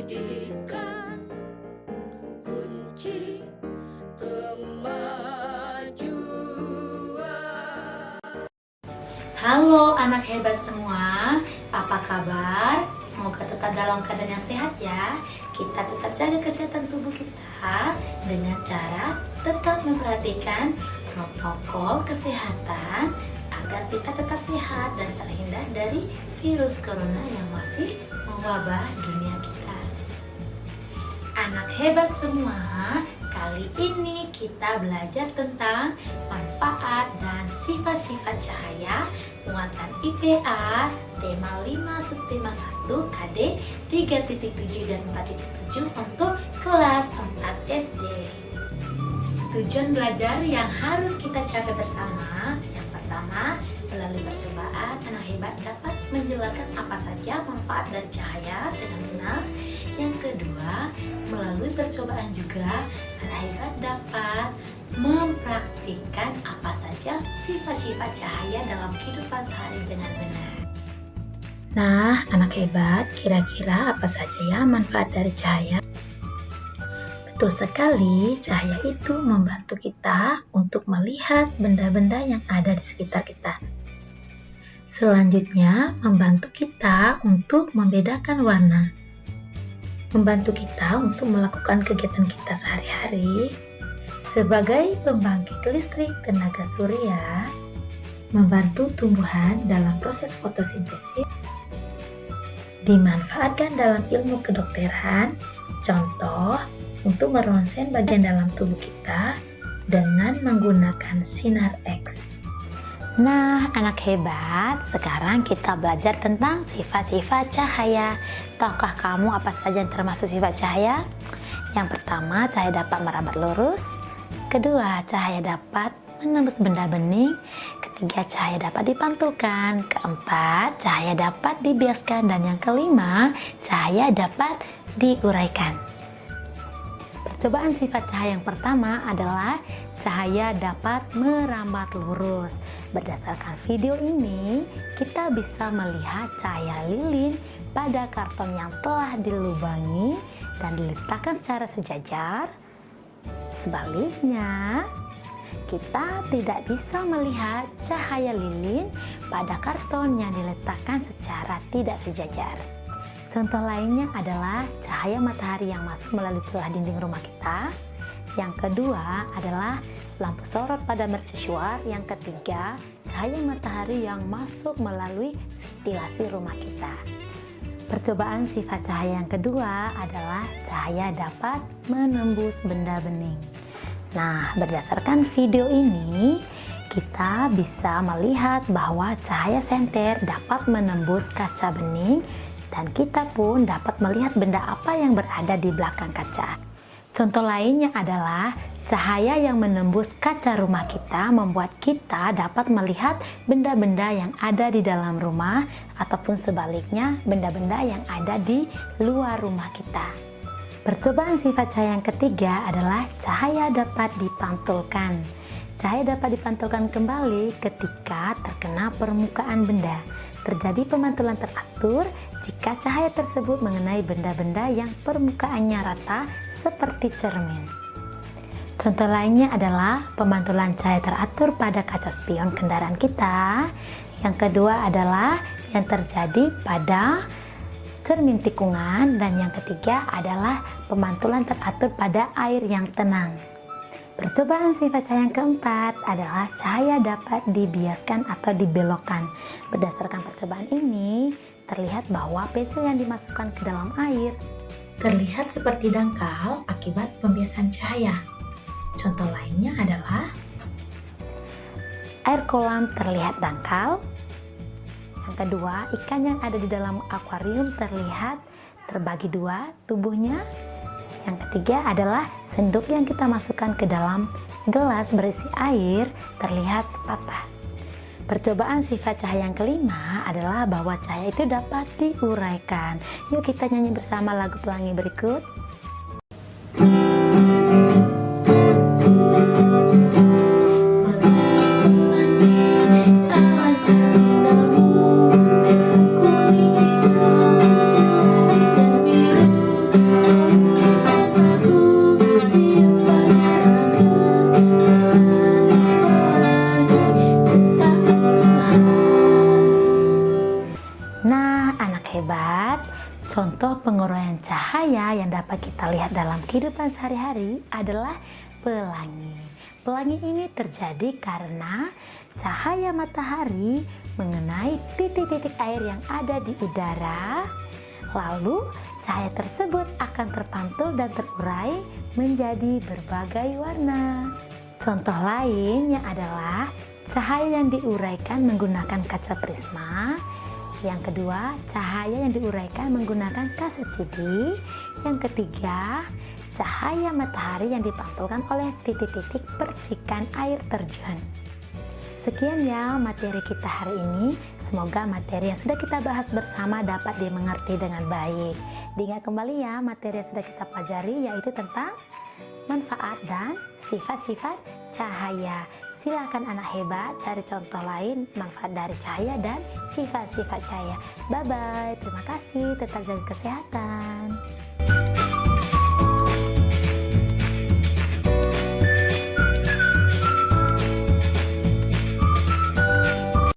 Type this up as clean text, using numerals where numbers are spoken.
pendidikan, kunci kemajuan. Halo anak hebat semua, apa kabar? Semoga tetap dalam keadaan yang sehat ya. Kita tetap jaga kesehatan tubuh kita dengan cara tetap memperhatikan protokol kesehatan agar kita tetap sehat dan terhindar dari virus corona yang masih mewabah dunia kita. Anak hebat semua, kali ini kita belajar tentang manfaat dan sifat-sifat cahaya muatan IPA tema 5 subtema 1 KD 3.7 dan 4.7 untuk kelas 4 SD. Tujuan belajar yang harus kita capai bersama, yang pertama, melalui percobaan anak hebat dapat menjelaskan apa saja manfaat dari cahaya dengan benar. Yang kedua, melalui percobaan juga anak hebat dapat mempraktikkan apa saja sifat-sifat cahaya dalam kehidupan sehari dengan benar. Nah, anak hebat, kira-kira apa saja ya manfaat dari cahaya? Betul sekali, cahaya itu membantu kita untuk melihat benda-benda yang ada di sekitar kita. Selanjutnya, membantu kita untuk membedakan warna. Membantu kita untuk melakukan kegiatan kita sehari-hari sebagai pembangkit listrik tenaga surya, membantu tumbuhan dalam proses fotosintesis, dimanfaatkan dalam ilmu kedokteran, contoh untuk meronsen bagian dalam tubuh kita dengan menggunakan sinar X. Nah, anak hebat, sekarang kita belajar tentang sifat-sifat cahaya. Tahukah kamu apa saja yang termasuk sifat cahaya? Yang pertama, cahaya dapat merambat lurus. Kedua, cahaya dapat menembus benda bening. Ketiga, cahaya dapat dipantulkan. Keempat, cahaya dapat dibiaskan. Dan yang kelima, cahaya dapat diuraikan. Percobaan sifat cahaya yang pertama adalah cahaya dapat merambat lurus. Berdasarkan video ini, kita bisa melihat cahaya lilin pada karton yang telah dilubangi dan diletakkan secara sejajar. Sebaliknya, kita tidak bisa melihat cahaya lilin pada karton yang diletakkan secara tidak sejajar. Contoh lainnya adalah cahaya matahari yang masuk melalui celah dinding rumah kita. Yang kedua adalah lampu sorot pada mercusuar. Yang ketiga, cahaya matahari yang masuk melalui ventilasi rumah kita. Percobaan sifat cahaya yang kedua adalah cahaya dapat menembus benda bening. Nah, berdasarkan video ini, kita bisa melihat bahwa cahaya senter dapat menembus kaca bening dan kita pun dapat melihat benda apa yang berada di belakang kaca. Contoh lainnya adalah cahaya yang menembus kaca rumah kita membuat kita dapat melihat benda-benda yang ada di dalam rumah ataupun sebaliknya benda-benda yang ada di luar rumah kita. Percobaan sifat cahaya yang ketiga adalah cahaya dapat dipantulkan. Cahaya dapat dipantulkan kembali ketika terkena permukaan benda. Terjadi pemantulan teratur jika cahaya tersebut mengenai benda-benda yang permukaannya rata seperti cermin. Contoh lainnya adalah pemantulan cahaya teratur pada kaca spion kendaraan kita. Yang kedua adalah yang terjadi pada cermin tikungan, dan yang ketiga adalah pemantulan teratur pada air yang tenang. Percobaan sifat cahaya yang keempat adalah cahaya dapat dibiaskan atau dibelokkan. Berdasarkan percobaan ini, terlihat bahwa pensil yang dimasukkan ke dalam air terlihat seperti dangkal akibat pembiasan cahaya. Contoh lainnya adalah air kolam terlihat dangkal. Yang kedua, ikan yang ada di dalam akuarium terlihat terbagi dua tubuhnya. Yang ketiga adalah sendok yang kita masukkan ke dalam gelas berisi air terlihat patah. Percobaan sifat cahaya yang kelima adalah bahwa cahaya itu dapat diuraikan. Yuk kita nyanyi bersama lagu pelangi berikut. Dan cahaya yang dapat kita lihat dalam kehidupan sehari-hari adalah pelangi. Pelangi ini terjadi karena cahaya matahari mengenai titik-titik air yang ada di udara. Lalu cahaya tersebut akan terpantul dan terurai menjadi berbagai warna. Contoh lainnya adalah cahaya yang diuraikan menggunakan kaca prisma. Yang kedua, cahaya yang diuraikan menggunakan kaset CD. Yang ketiga, cahaya matahari yang dipantulkan oleh titik-titik percikan air terjun. Sekian ya materi kita hari ini. Semoga materi yang sudah kita bahas bersama dapat dimengerti dengan baik. Diingat kembali ya materi yang sudah kita pelajari, yaitu tentang manfaat dan sifat-sifat cahaya. Silakan anak hebat cari contoh lain manfaat dari cahaya dan sifat-sifat cahaya. Bye-bye. Terima kasih. Tetap jaga kesehatan.